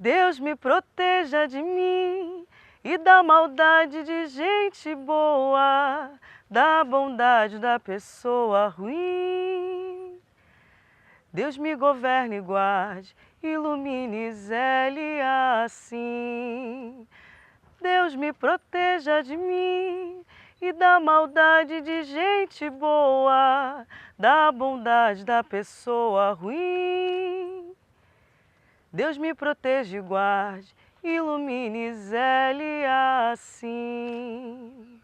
Deus me proteja de mim e da maldade de gente boa, da bondade da pessoa ruim. Deus me governe e guarde, ilumine e zele assim. Deus me proteja de mim e da maldade de gente boa, da bondade da pessoa ruim. Deus me proteja e guarde, ilumine e zele assim.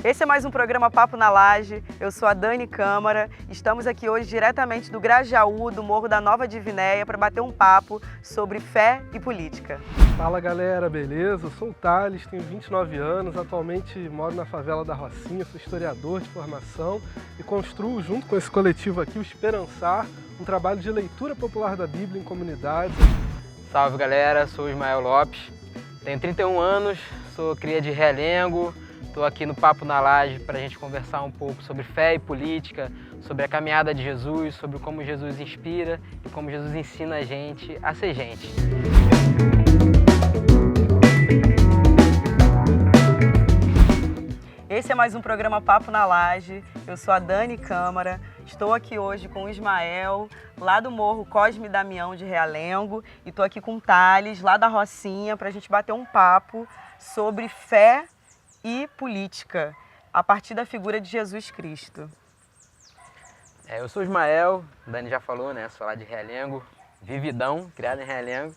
Esse é mais um programa Papo na Laje. Eu sou a Dani Câmara. Estamos aqui hoje diretamente do Grajaú, do Morro da Nova Divinéia, para bater um papo sobre fé e política. Fala galera, beleza? Eu sou o Thales, tenho 29 anos, atualmente moro na favela da Rocinha, sou historiador de formação e construo junto com esse coletivo aqui, o Esperançar, um trabalho de leitura popular da Bíblia em comunidades. Salve galera, sou o Ismael Lopes, tenho 31 anos, sou cria de Realengo. Estou aqui no Papo na Laje para a gente conversar um pouco sobre fé e política, sobre a caminhada de Jesus, sobre como Jesus inspira e como Jesus ensina a gente a ser gente. Esse é mais um programa Papo na Laje. Eu sou a Dani Câmara. Estou aqui hoje com o Ismael, lá do Morro Cosme Damião de Realengo, e estou aqui com o Thales, lá da Rocinha, para a gente bater um papo sobre fé e política, a partir da figura de Jesus Cristo. Eu sou o Ismael, o Dani já falou, né? Sou lá de Realengo, vividão, criado em Realengo,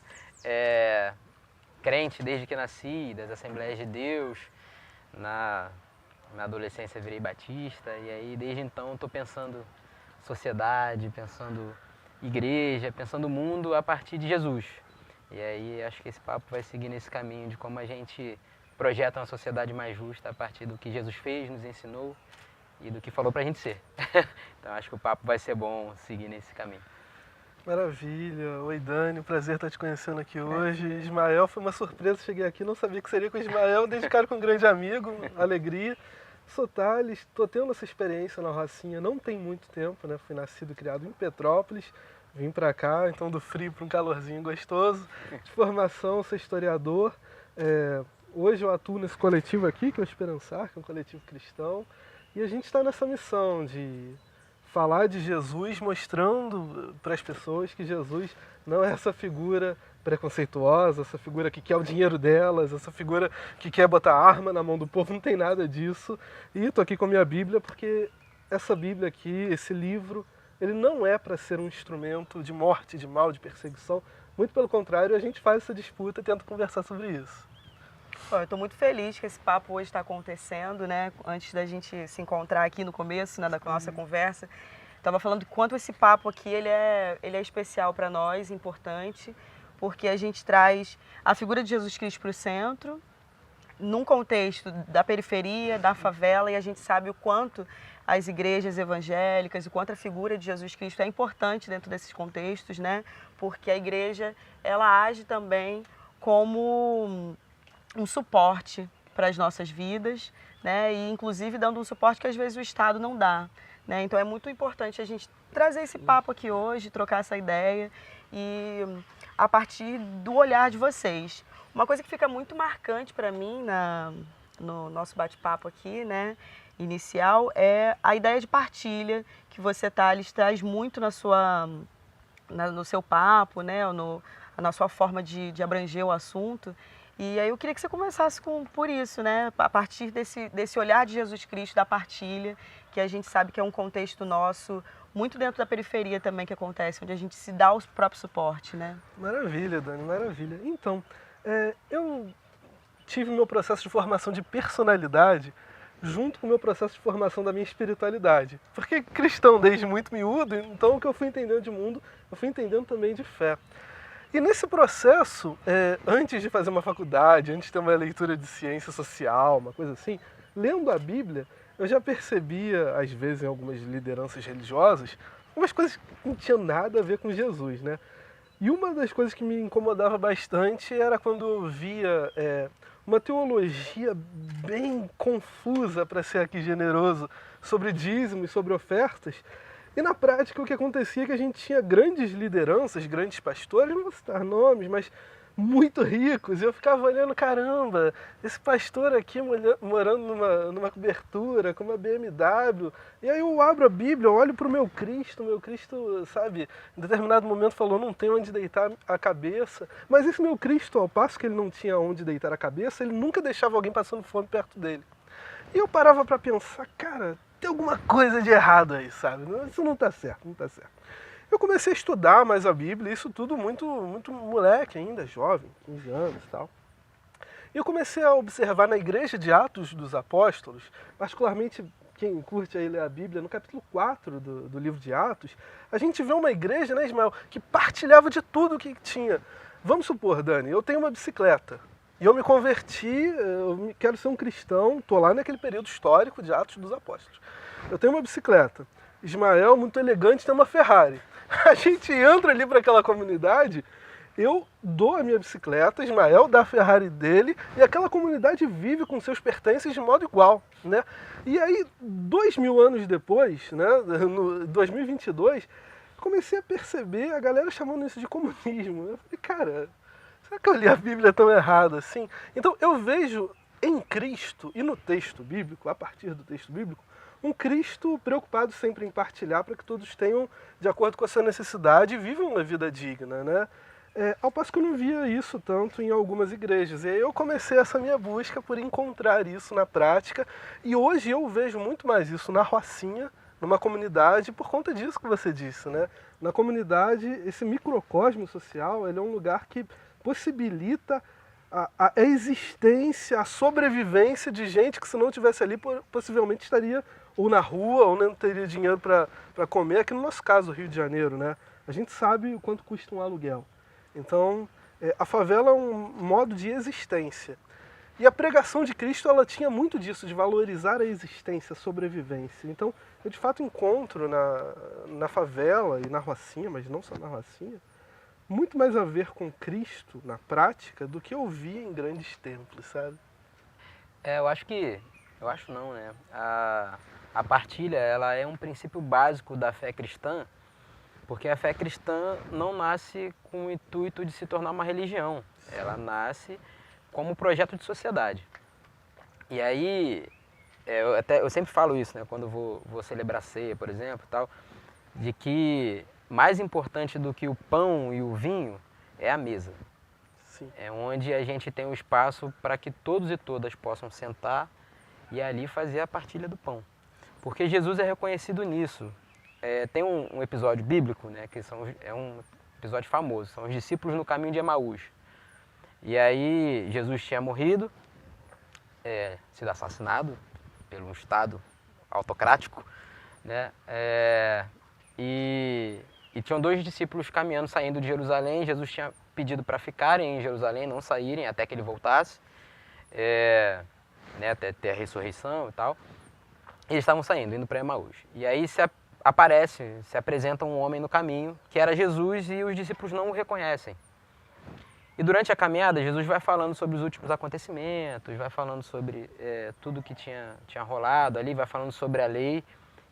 crente desde que nasci, das Assembleias de Deus, na adolescência virei batista, e aí desde então estou pensando sociedade, pensando igreja, pensando mundo a partir de Jesus. E aí acho que esse papo vai seguir nesse caminho de como a gente projeta uma sociedade mais justa a partir do que Jesus fez, nos ensinou e do que falou pra gente ser. Então acho que o papo vai ser bom seguir nesse caminho. Maravilha! Oi Dani, prazer estar te conhecendo aqui hoje. Ismael, foi uma surpresa, cheguei aqui, não sabia que seria com o Ismael, desde cara com um grande amigo, alegria. Sou Thales, estou tendo essa experiência na Rocinha não tem muito tempo, né? Fui nascido e criado em Petrópolis, vim pra cá, então do frio para um calorzinho gostoso. De formação, sou historiador. Hoje eu atuo nesse coletivo aqui, que é o Esperançar, que é um coletivo cristão, e a gente está nessa missão de falar de Jesus, mostrando para as pessoas que Jesus não é essa figura preconceituosa, essa figura que quer o dinheiro delas, essa figura que quer botar arma na mão do povo, não tem nada disso. E estou aqui com a minha Bíblia porque essa Bíblia aqui, esse livro, ele não é para ser um instrumento de morte, de mal, de perseguição. Muito pelo contrário, a gente faz essa disputa e tenta conversar sobre isso. Eu estou muito feliz que esse papo hoje está acontecendo, né? Antes da gente se encontrar aqui no começo, né, da nossa conversa, estava falando de quanto esse papo aqui ele é especial para nós, importante, porque a gente traz a figura de Jesus Cristo para o centro, num contexto da periferia, da favela, e a gente sabe o quanto as igrejas evangélicas, o quanto a figura de Jesus Cristo é importante dentro desses contextos, né? Porque a igreja ela age também como um suporte para as nossas vidas, né? E inclusive dando um suporte que às vezes o Estado não dá, né? Então é muito importante a gente trazer esse papo aqui hoje, trocar essa ideia e a partir do olhar de vocês. Uma coisa que fica muito marcante para mim no nosso bate-papo aqui, né, inicial, é a ideia de partilha que você, Thales, traz muito no seu papo, né, na sua forma de abranger o assunto. E aí eu queria que você começasse por isso, né? A partir desse olhar de Jesus Cristo, da partilha, que a gente sabe que é um contexto nosso, muito dentro da periferia também que acontece, onde a gente se dá o próprio suporte, né? Maravilha, Dani, maravilha. Então, eu tive meu processo de formação de personalidade junto com o meu processo de formação da minha espiritualidade. Porque cristão desde muito miúdo, então o que eu fui entendendo de mundo, eu fui entendendo também de fé. E nesse processo, antes de fazer uma faculdade, antes de ter uma leitura de ciência social, uma coisa assim, lendo a Bíblia, eu já percebia, às vezes em algumas lideranças religiosas, umas coisas que não tinham nada a ver com Jesus, né? E uma das coisas que me incomodava bastante era quando eu via uma teologia bem confusa, para ser aqui generoso, sobre dízimo e sobre ofertas. E na prática o que acontecia é que a gente tinha grandes lideranças, grandes pastores, não vou citar nomes, mas muito ricos. E eu ficava olhando, caramba, esse pastor aqui morando numa cobertura, com uma BMW. E aí eu abro a Bíblia, eu olho para o meu Cristo, sabe, em determinado momento falou, não tem onde deitar a cabeça. Mas esse meu Cristo, ao passo que ele não tinha onde deitar a cabeça, ele nunca deixava alguém passando fome perto dele. E eu parava para pensar, cara, tem alguma coisa de errado aí, sabe? Isso não está certo, não está certo. Eu comecei a estudar mais a Bíblia, isso tudo muito moleque ainda, jovem, 15 anos e tal. E eu comecei a observar na igreja de Atos dos Apóstolos, particularmente quem curte aí ler a Bíblia, no capítulo 4 do livro de Atos, a gente vê uma igreja, né, Ismael, que partilhava de tudo que tinha. Vamos supor, Dani, eu tenho uma bicicleta. E eu me converti, eu quero ser um cristão, estou lá naquele período histórico de Atos dos Apóstolos. Eu tenho uma bicicleta. Ismael, muito elegante, tem uma Ferrari. A gente entra ali para aquela comunidade, eu dou a minha bicicleta, Ismael dá a Ferrari dele, e aquela comunidade vive com seus pertences de modo igual, né? E aí, 2000 anos depois, né, no 2022, comecei a perceber a galera chamando isso de comunismo. Eu falei, cara, será que eu li a Bíblia tão errado assim? Então eu vejo em Cristo e no texto bíblico, a partir do texto bíblico, um Cristo preocupado sempre em partilhar para que todos tenham, de acordo com a sua necessidade, e vivam uma vida digna, né? Ao passo que eu não via isso tanto em algumas igrejas. E aí eu comecei essa minha busca por encontrar isso na prática, e hoje eu vejo muito mais isso na Rocinha, numa comunidade, por conta disso que você disse, né? Na comunidade, esse microcosmo social, ele é um lugar que possibilita a existência, a sobrevivência de gente que, se não estivesse ali, possivelmente estaria ou na rua, ou não teria dinheiro para comer. Aqui no nosso caso, Rio de Janeiro, né? A gente sabe o quanto custa um aluguel. Então, a favela é um modo de existência. E a pregação de Cristo, ela tinha muito disso, de valorizar a existência, a sobrevivência. Então, eu de fato encontro na favela e na Rocinha, mas não só na Rocinha, muito mais a ver com Cristo na prática do que eu via em grandes templos, sabe? Eu acho não, né? A partilha, ela é um princípio básico da fé cristã, porque a fé cristã não nasce com o intuito de se tornar uma religião. Ela nasce como projeto de sociedade. E aí, eu sempre falo isso, né? Quando vou celebrar ceia, por exemplo, tal, de que mais importante do que o pão e o vinho é a mesa. Sim. É onde a gente tem um espaço para que todos e todas possam sentar e ali fazer a partilha do pão. Porque Jesus é reconhecido nisso. Tem um episódio bíblico, né, que é um episódio famoso, são os discípulos no caminho de Emaús. E aí Jesus tinha morrido, sido assassinado pelo Estado autocrático, né, e tinham dois discípulos caminhando, saindo de Jerusalém. Jesus tinha pedido para ficarem em Jerusalém, não saírem até que ele voltasse, né, até ter a ressurreição e tal. Eles estavam saindo, indo para Emaús. E aí se apresenta um homem no caminho, que era Jesus, e os discípulos não o reconhecem. E durante a caminhada, Jesus vai falando sobre os últimos acontecimentos, vai falando sobre tudo que tinha rolado ali, vai falando sobre a lei.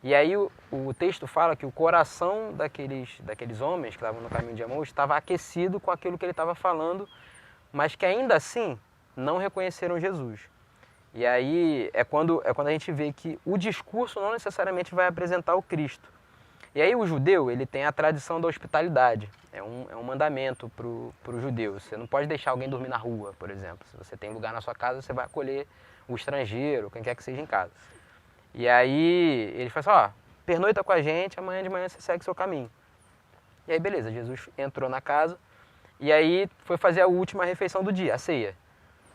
E aí o texto fala que o coração daqueles homens que estavam no caminho de Emaús estava aquecido com aquilo que ele estava falando, mas que ainda assim não reconheceram Jesus. E aí é quando a gente vê que o discurso não necessariamente vai apresentar o Cristo. E aí o judeu, ele tem a tradição da hospitalidade. É um mandamento para o judeu. Você não pode deixar alguém dormir na rua, por exemplo. Se você tem lugar na sua casa, você vai acolher o estrangeiro, quem quer que seja em casa. E aí ele fala assim, pernoita com a gente, amanhã de manhã você segue seu caminho. E aí beleza, Jesus entrou na casa e aí foi fazer a última refeição do dia, a ceia.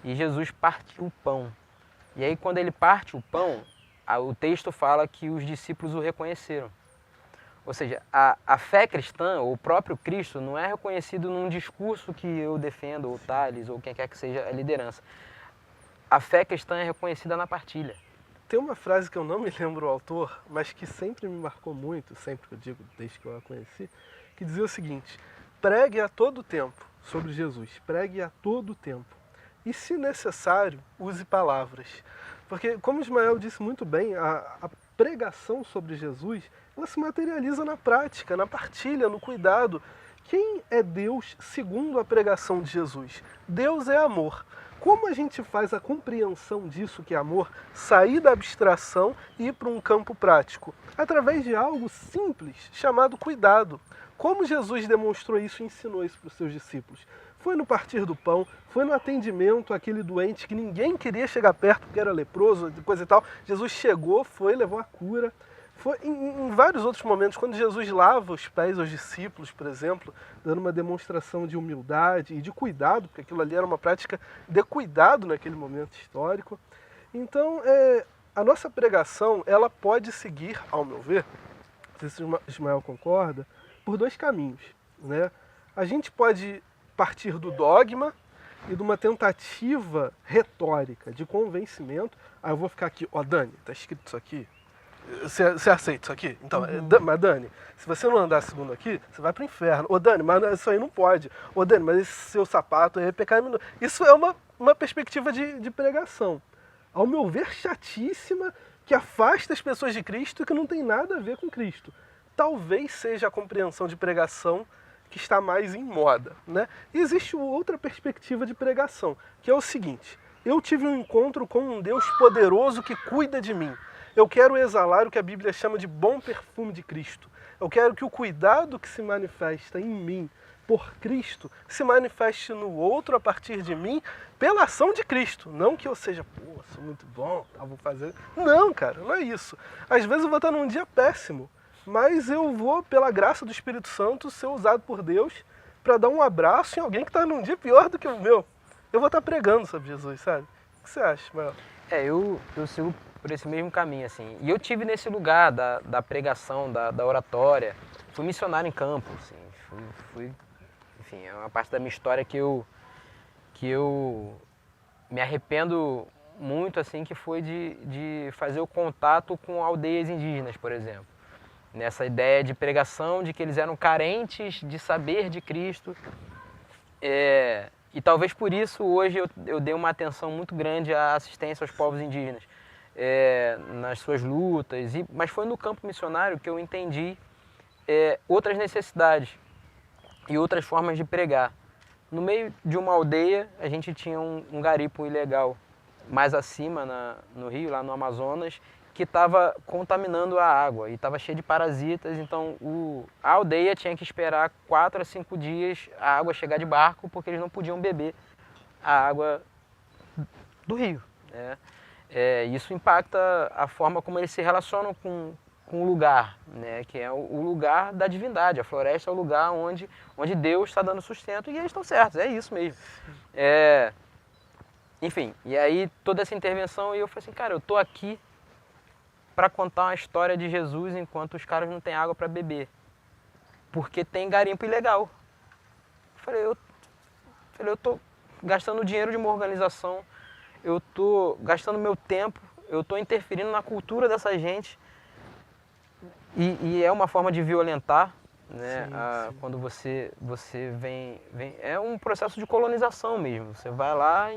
e Jesus partiu o pão. E aí quando ele parte o pão, o texto fala que os discípulos o reconheceram. Ou seja, a fé cristã, ou o próprio Cristo, não é reconhecido num discurso que eu defendo, ou Tales, ou quem quer que seja a liderança. A fé cristã é reconhecida na partilha. Tem uma frase que eu não me lembro o autor, mas que sempre me marcou muito, sempre que eu digo, desde que eu a conheci, que dizia o seguinte: pregue a todo tempo sobre Jesus, pregue a todo tempo. E, se necessário, use palavras. Porque, como Ismael disse muito bem, a pregação sobre Jesus, ela se materializa na prática, na partilha, no cuidado. Quem é Deus segundo a pregação de Jesus? Deus é amor. Como a gente faz a compreensão disso que é amor, sair da abstração e ir para um campo prático? Através de algo simples, chamado cuidado. Como Jesus demonstrou isso e ensinou isso para os seus discípulos? Foi no partir do pão, foi no atendimento àquele doente que ninguém queria chegar perto porque era leproso, coisa e tal. Jesus chegou, foi, levou a cura. Foi em vários outros momentos, quando Jesus lava os pés aos discípulos, por exemplo, dando uma demonstração de humildade e de cuidado, porque aquilo ali era uma prática de cuidado naquele momento histórico. Então, a nossa pregação, ela pode seguir, ao meu ver, não sei se o Ismael concorda, por dois caminhos, né? A gente pode partir do dogma e de uma tentativa retórica, de convencimento. Eu vou ficar aqui, Dani, tá escrito isso aqui? Você aceita isso aqui? Então, mas Dani, se você não andar segundo aqui, você vai pro inferno. Dani, mas isso aí não pode. Dani, mas esse seu sapato aí é pecaminoso. Isso é uma perspectiva de pregação. Ao meu ver, chatíssima, que afasta as pessoas de Cristo e que não tem nada a ver com Cristo. Talvez seja a compreensão de pregação que está mais em moda, né? E existe outra perspectiva de pregação, que é o seguinte: eu tive um encontro com um Deus poderoso que cuida de mim. Eu quero exalar o que a Bíblia chama de bom perfume de Cristo. Eu quero que o cuidado que se manifesta em mim por Cristo se manifeste no outro a partir de mim pela ação de Cristo. Não que eu seja, sou muito bom, vou fazer... Não, cara, não é isso. Às vezes eu vou estar num dia péssimo, mas eu vou, pela graça do Espírito Santo, ser usado por Deus para dar um abraço em alguém que está num dia pior do que o meu. Eu vou estar pregando sobre Jesus, sabe? O que você acha, Mael? Eu sigo por esse mesmo caminho, assim. E eu tive nesse lugar da pregação, da oratória. Fui missionário em campo, assim. Enfim, é uma parte da minha história que eu me arrependo muito, assim, que foi de fazer o contato com aldeias indígenas, por exemplo. Nessa ideia de pregação, de que eles eram carentes de saber de Cristo. E talvez por isso hoje eu dei uma atenção muito grande à assistência aos povos indígenas, nas suas lutas. Mas foi no campo missionário que eu entendi outras necessidades e outras formas de pregar. No meio de uma aldeia, a gente tinha um garimpo ilegal mais acima no rio, lá no Amazonas, que estava contaminando a água e estava cheio de parasitas. Então a aldeia tinha que esperar 4 a 5 dias a água chegar de barco, porque eles não podiam beber a água do rio, né? Isso impacta a forma como eles se relacionam com o lugar, né? Que é o lugar da divindade. A floresta é o lugar onde Deus está dando sustento, e eles estão certos, é isso mesmo. Enfim, e aí toda essa intervenção, e eu falei assim, cara, eu estou aqui para contar uma história de Jesus enquanto os caras não têm água para beber, porque tem garimpo ilegal. Eu estou gastando dinheiro de uma organização, eu estou gastando meu tempo, eu estou interferindo na cultura dessa gente, e é uma forma de violentar, né? Sim. Quando você vem... É um processo de colonização mesmo, você vai lá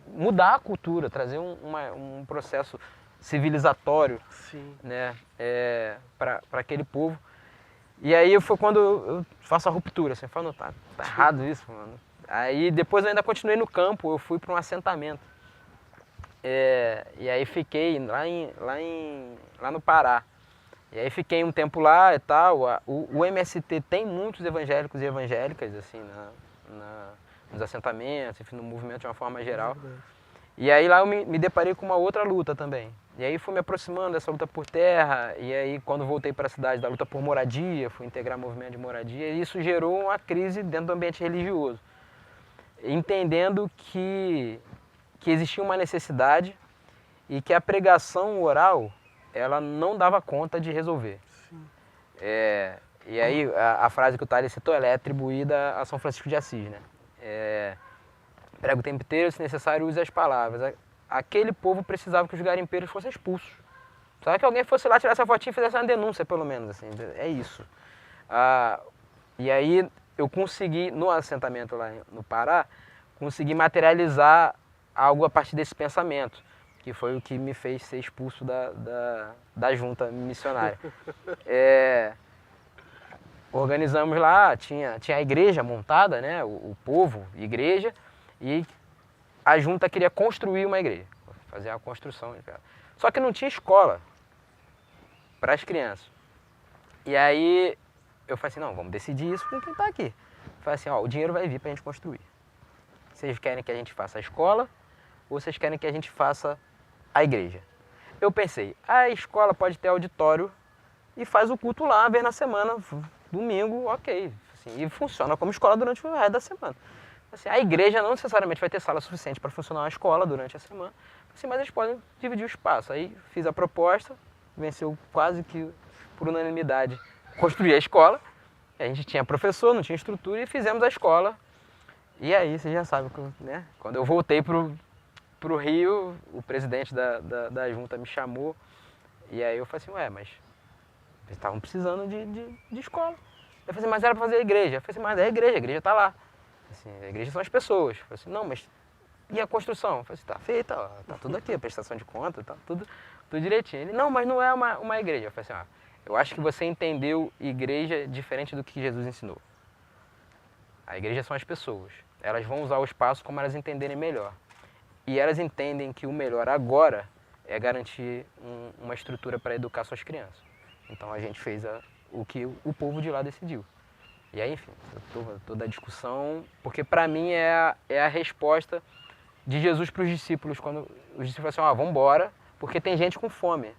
mudar a cultura, trazer um processo civilizatório, sim, né, para aquele povo. E aí foi quando eu faço a ruptura, assim, eu falo, tá errado isso, mano. Aí depois eu ainda continuei no campo, eu fui para um assentamento. E aí fiquei lá no Pará. E aí fiquei um tempo lá e tal. O MST tem muitos evangélicos e evangélicas, assim, nos assentamentos, enfim, no movimento de uma forma geral. E aí lá eu me deparei com uma outra luta também. E aí fui me aproximando dessa luta por terra, e aí quando voltei para a cidade, da luta por moradia, fui integrar movimento de moradia, e isso gerou uma crise dentro do ambiente religioso. Entendendo que que existia uma necessidade e que a pregação oral ela não dava conta de resolver. E aí a frase que o Thales citou, ela é atribuída a São Francisco de Assis, né? Prega o tempo inteiro, se necessário, use as palavras. Aquele povo precisava que os garimpeiros fossem expulsos. Precisava que alguém fosse lá, tirasse a fotinha e fizesse uma denúncia, pelo menos, assim, é isso. E aí eu consegui, no assentamento lá no Pará, consegui materializar algo a partir desse pensamento, que foi o que me fez ser expulso da junta missionária. Organizamos lá, tinha a igreja montada, né, o povo, igreja, e a junta queria construir uma igreja, fazer a construção. Só que não tinha escola para as crianças. E aí eu falei assim, não, vamos decidir isso com quem está aqui. Eu falei assim, ó, o dinheiro vai vir para a gente construir. Vocês querem que a gente faça a escola ou vocês querem que a gente faça a igreja? Eu pensei, a escola pode ter auditório e faz o culto lá, vez na semana, domingo, ok. Assim, e funciona como escola durante o resto da semana. Assim, a igreja não necessariamente vai ter sala suficiente para funcionar uma escola durante a semana, assim, mas eles podem dividir o espaço. Aí fiz a proposta, venceu quase que por unanimidade construir a escola. A gente tinha professor, não tinha estrutura e fizemos a escola. E aí, você já sabe, né? Quando eu voltei pro Rio, o presidente da junta me chamou. E aí eu falei assim, ué, mas eles estavam precisando de escola. Eu falei assim, mas era para fazer a igreja. Eu falei assim, mas é a igreja está lá. Assim, a igreja são as pessoas. Eu falei assim, não, mas e a construção? Eu falei assim, tá feita, ó, tá tudo aqui, a prestação de conta, tá tudo direitinho. Ele, não, mas não é uma igreja. Eu falei assim, eu acho que você entendeu igreja diferente do que Jesus ensinou. A igreja são as pessoas. Elas vão usar o espaço como elas entenderem melhor. E elas entendem que o melhor agora é garantir uma estrutura para educar suas crianças. Então a gente fez o que o povo de lá decidiu. E aí, enfim, toda a discussão, porque para mim é a resposta de Jesus para os discípulos, quando os discípulos falam assim, vamos embora, porque tem gente com fome.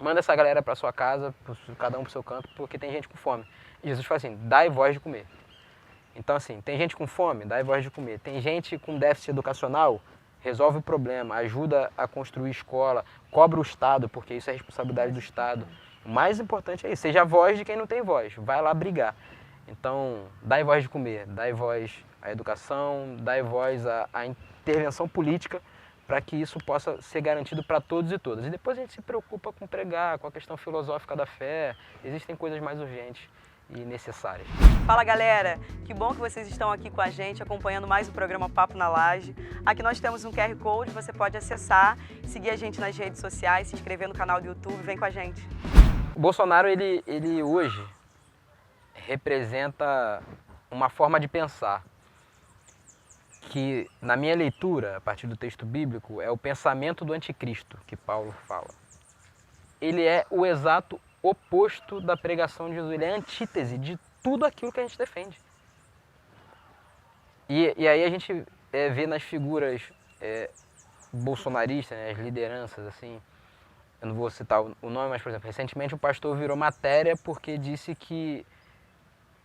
Manda essa galera para sua casa, cada um para o seu canto, porque tem gente com fome. E Jesus fala assim, dai voz de comer. Então assim, tem gente com fome, dai voz de comer. Tem gente com déficit educacional, resolve o problema, ajuda a construir escola, cobra o Estado, porque isso é responsabilidade do Estado. O mais importante é isso, seja a voz de quem não tem voz, vai lá brigar. Então, dai voz de comer, dai voz à educação, dai voz à intervenção política para que isso possa ser garantido para todos e todas. E depois a gente se preocupa com pregar, com a questão filosófica da fé, existem coisas mais urgentes e necessárias. Fala galera, que bom que vocês estão aqui com a gente acompanhando mais o programa Papo na Laje. Aqui nós temos um QR Code, você pode acessar, seguir a gente nas redes sociais, se inscrever no canal do YouTube, vem com a gente. O Bolsonaro, ele hoje representa uma forma de pensar que, na minha leitura, a partir do texto bíblico, é o pensamento do anticristo que Paulo fala. Ele é o exato oposto da pregação de Jesus, ele é a antítese de tudo aquilo que a gente defende. E aí a gente vê nas figuras bolsonaristas, né, as lideranças, assim, eu não vou citar o nome, mas, por exemplo, recentemente o pastor virou matéria porque disse que,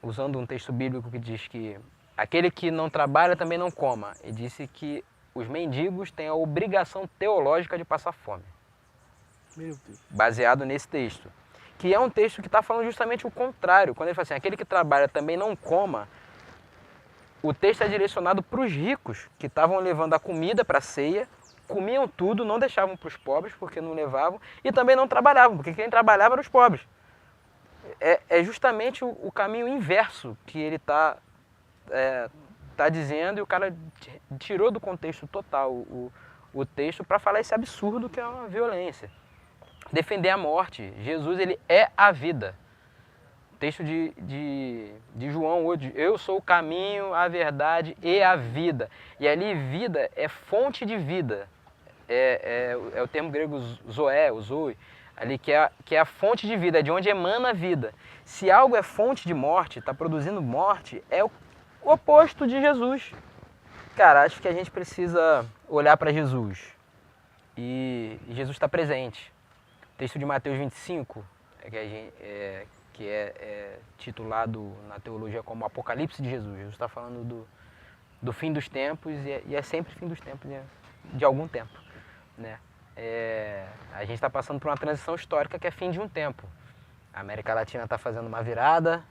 usando um texto bíblico que diz que aquele que não trabalha também não coma, e disse que os mendigos têm a obrigação teológica de passar fome. Meu Deus. Baseado nesse texto. Que é um texto que está falando justamente o contrário. Quando ele fala assim, aquele que trabalha também não coma, o texto é direcionado para os ricos, que estavam levando a comida para a ceia, comiam tudo, não deixavam para os pobres, porque não levavam, e também não trabalhavam, porque quem trabalhava eram os pobres. É justamente o caminho inverso que ele está dizendo, e o cara tirou do contexto total o texto para falar esse absurdo que é uma violência. Defender a morte. Jesus, ele é a vida. Texto de João hoje, eu sou o caminho, a verdade e a vida. E ali vida é fonte de vida. É o termo grego zoé, o zoe, ali que é a fonte de vida, é de onde emana a vida. Se algo é fonte de morte, está produzindo morte, é o oposto de Jesus. Cara, acho que a gente precisa olhar para Jesus. E Jesus está presente. O texto de Mateus 25, que é titulado na teologia como Apocalipse de Jesus. Jesus está falando do fim dos tempos e é sempre fim dos tempos. de algum tempo, né? A gente está passando por uma transição histórica que é fim de um tempo. A América Latina está fazendo uma virada,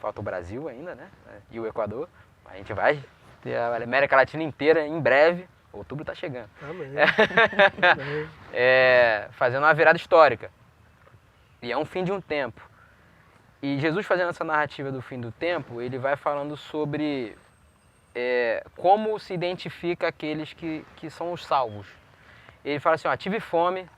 falta o Brasil ainda, né? E o Equador. A gente vai ter a América Latina inteira em breve. Outubro está chegando. Amém. Fazendo uma virada histórica. E é um fim de um tempo. E Jesus, fazendo essa narrativa do fim do tempo, ele vai falando sobre como se identifica aqueles que são os salvos. Ele fala assim, ó, tive fome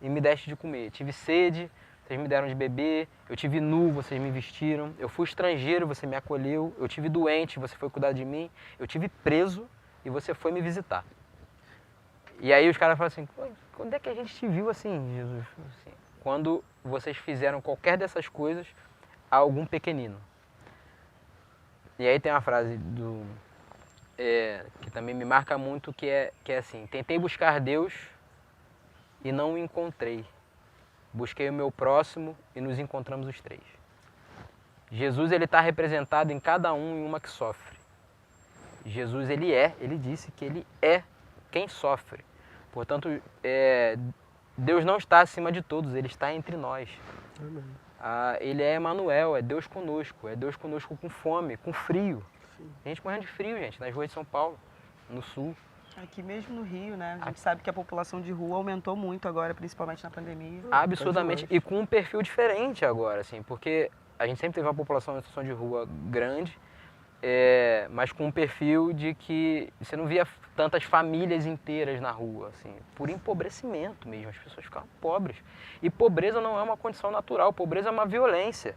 e me deste de comer, tive sede, vocês me deram de beber, eu tive nu, vocês me vestiram, eu fui estrangeiro, você me acolheu, eu tive doente, você foi cuidar de mim, eu tive preso e você foi me visitar. E aí os caras falam assim, quando é que a gente te viu assim, Jesus? Assim, quando vocês fizeram qualquer dessas coisas a algum pequenino. E aí tem uma frase que também me marca muito, que é assim, tentei buscar Deus e não o encontrei. Busquei o meu próximo e nos encontramos os três. Jesus, ele está representado em cada um em uma que sofre. Jesus, ele disse que ele é quem sofre. Portanto, Deus não está acima de todos, ele está entre nós. Amém. Ele é Emanuel, é Deus conosco com fome, com frio. Sim. Gente morrendo de frio, gente, nas ruas de São Paulo, no sul. Aqui mesmo no Rio, né? A gente sabe que a população de rua aumentou muito agora, principalmente na pandemia. Absurdamente, e com um perfil diferente agora, assim, porque a gente sempre teve uma população em situação de rua grande, mas com um perfil de que você não via tantas famílias inteiras na rua, assim, por empobrecimento mesmo, as pessoas ficavam pobres. E pobreza não é uma condição natural, pobreza é uma violência.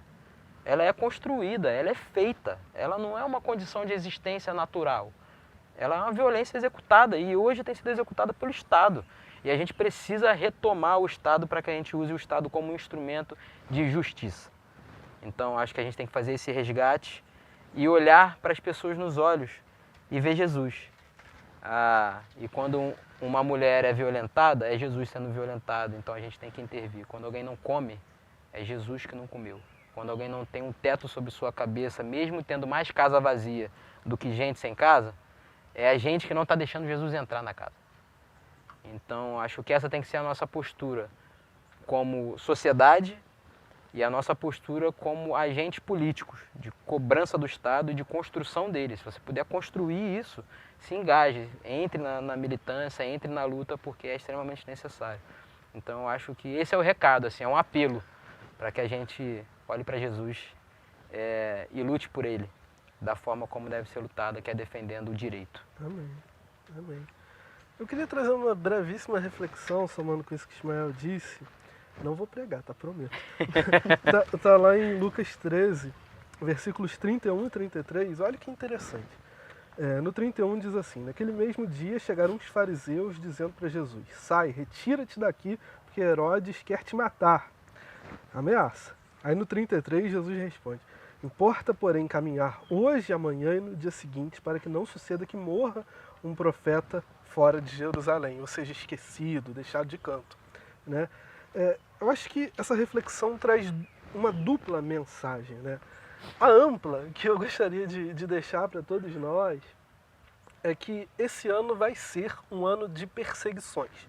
Ela é construída, ela é feita, ela não é uma condição de existência natural. Ela é uma violência executada e hoje tem sido executada pelo Estado. E a gente precisa retomar o Estado para que a gente use o Estado como um instrumento de justiça. Então acho que a gente tem que fazer esse resgate e olhar para as pessoas nos olhos e ver Jesus. E quando uma mulher é violentada, é Jesus sendo violentado, então a gente tem que intervir. Quando alguém não come, é Jesus que não comeu. Quando alguém não tem um teto sobre sua cabeça, mesmo tendo mais casa vazia do que gente sem casa, é a gente que não está deixando Jesus entrar na casa. Então, acho que essa tem que ser a nossa postura como sociedade e a nossa postura como agentes políticos, de cobrança do Estado e de construção dele. Se você puder construir isso, se engaje, entre na militância, entre na luta, porque é extremamente necessário. Então, acho que esse é o recado, assim, é um apelo para que a gente olhe para Jesus e lute por ele, da forma como deve ser lutada, que é defendendo o direito. Amém. Amém. Eu queria trazer uma brevíssima reflexão, somando com isso que Ismael disse. Não vou pregar, tá? Prometo. tá lá em Lucas 13, versículos 31 e 33. Olha que interessante. No 31 diz assim, naquele mesmo dia chegaram os fariseus dizendo para Jesus, sai, retira-te daqui, porque Herodes quer te matar. Ameaça. Aí no 33 Jesus responde, importa, porém, caminhar hoje, amanhã e no dia seguinte, para que não suceda que morra um profeta fora de Jerusalém, ou seja, esquecido, deixado de canto. Né? Eu acho que essa reflexão traz uma dupla mensagem. Né? A ampla, que eu gostaria de deixar para todos nós, é que esse ano vai ser um ano de perseguições.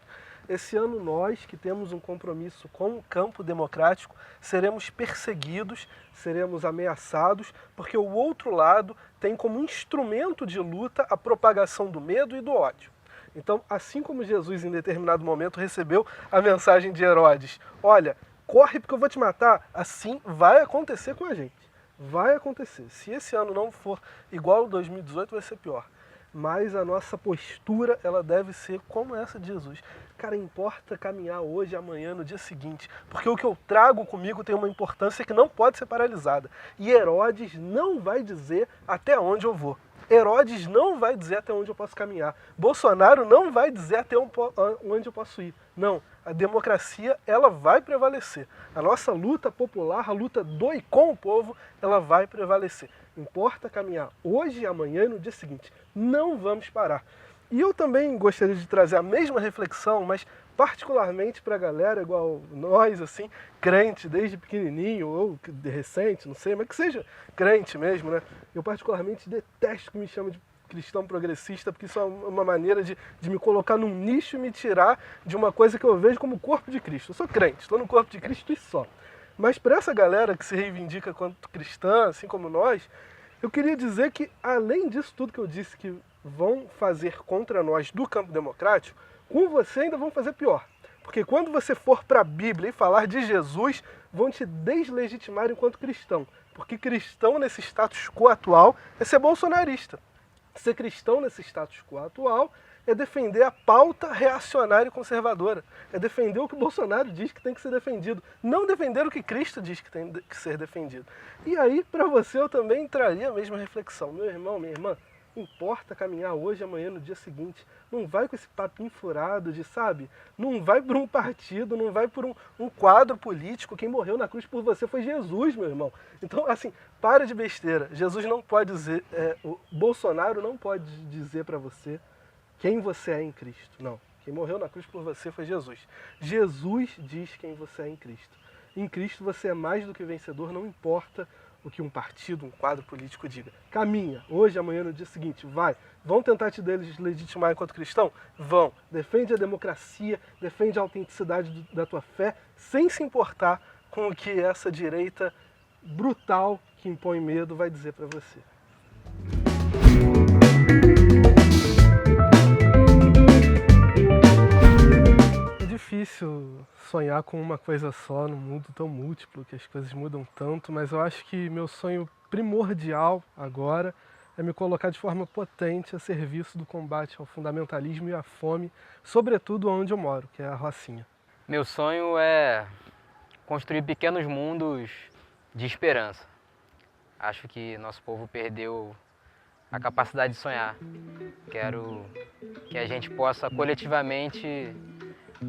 Esse ano nós, que temos um compromisso com o campo democrático, seremos perseguidos, seremos ameaçados, porque o outro lado tem como instrumento de luta a propagação do medo e do ódio. Então, assim como Jesus em determinado momento recebeu a mensagem de Herodes, olha, corre porque eu vou te matar, assim vai acontecer com a gente. Vai acontecer. Se esse ano não for igual ao 2018, vai ser pior. Mas a nossa postura, ela deve ser como essa de Jesus. Cara, importa caminhar hoje, amanhã, no dia seguinte, porque o que eu trago comigo tem uma importância que não pode ser paralisada. E Herodes não vai dizer até onde eu vou. Herodes não vai dizer até onde eu posso caminhar. Bolsonaro não vai dizer até onde eu posso ir. Não, a democracia, ela vai prevalecer. A nossa luta popular, a luta do e com o povo, ela vai prevalecer. Importa caminhar hoje, amanhã e no dia seguinte. Não vamos parar. E eu também gostaria de trazer a mesma reflexão, mas particularmente para a galera igual nós, assim, crente desde pequenininho, ou de recente, não sei, mas que seja crente mesmo, né? Eu particularmente detesto que me chamem de cristão progressista, porque isso é uma maneira de me colocar num nicho e me tirar de uma coisa que eu vejo como o corpo de Cristo. Eu sou crente, estou no corpo de Cristo e só. Mas para essa galera que se reivindica quanto cristã, assim como nós, eu queria dizer que, além disso tudo que eu disse que vão fazer contra nós do campo democrático, com você ainda vão fazer pior. Porque quando você for para a Bíblia e falar de Jesus, vão te deslegitimar enquanto cristão. Porque cristão nesse status quo atual é ser bolsonarista. Ser cristão nesse status quo atual é defender a pauta reacionária e conservadora. É defender o que Bolsonaro diz que tem que ser defendido. Não defender o que Cristo diz que tem que ser defendido. E aí, para você, eu também traria a mesma reflexão. Meu irmão, minha irmã, importa caminhar hoje, amanhã, no dia seguinte. Não vai com esse papinho furado de, sabe? Não vai por um partido, não vai por um quadro político. Quem morreu na cruz por você foi Jesus, meu irmão. Então, assim, para de besteira. Jesus não pode dizer, o Bolsonaro não pode dizer para você quem você é em Cristo. Não. Quem morreu na cruz por você foi Jesus. Jesus diz quem você é em Cristo. Em Cristo você é mais do que vencedor, não importa o que um partido, um quadro político diga. Caminha, hoje, amanhã, no dia seguinte, vai. Vão tentar te deslegitimar enquanto cristão? Vão. Defende a democracia, defende a autenticidade da tua fé, sem se importar com o que essa direita brutal que impõe medo vai dizer para você. É difícil sonhar com uma coisa só num mundo tão múltiplo, que as coisas mudam tanto, mas eu acho que meu sonho primordial agora é me colocar de forma potente a serviço do combate ao fundamentalismo e à fome, sobretudo onde eu moro, que é a Rocinha. Meu sonho é construir pequenos mundos de esperança. Acho que nosso povo perdeu a capacidade de sonhar. Quero que a gente possa coletivamente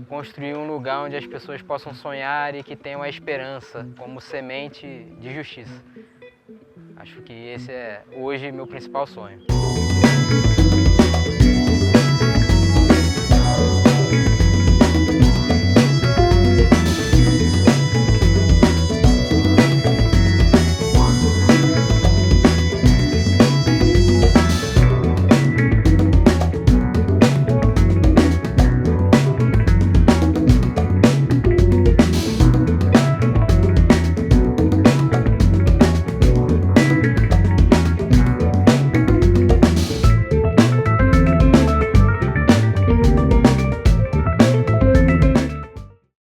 construir um lugar onde as pessoas possam sonhar e que tenham a esperança como semente de justiça. Acho que esse é hoje meu principal sonho.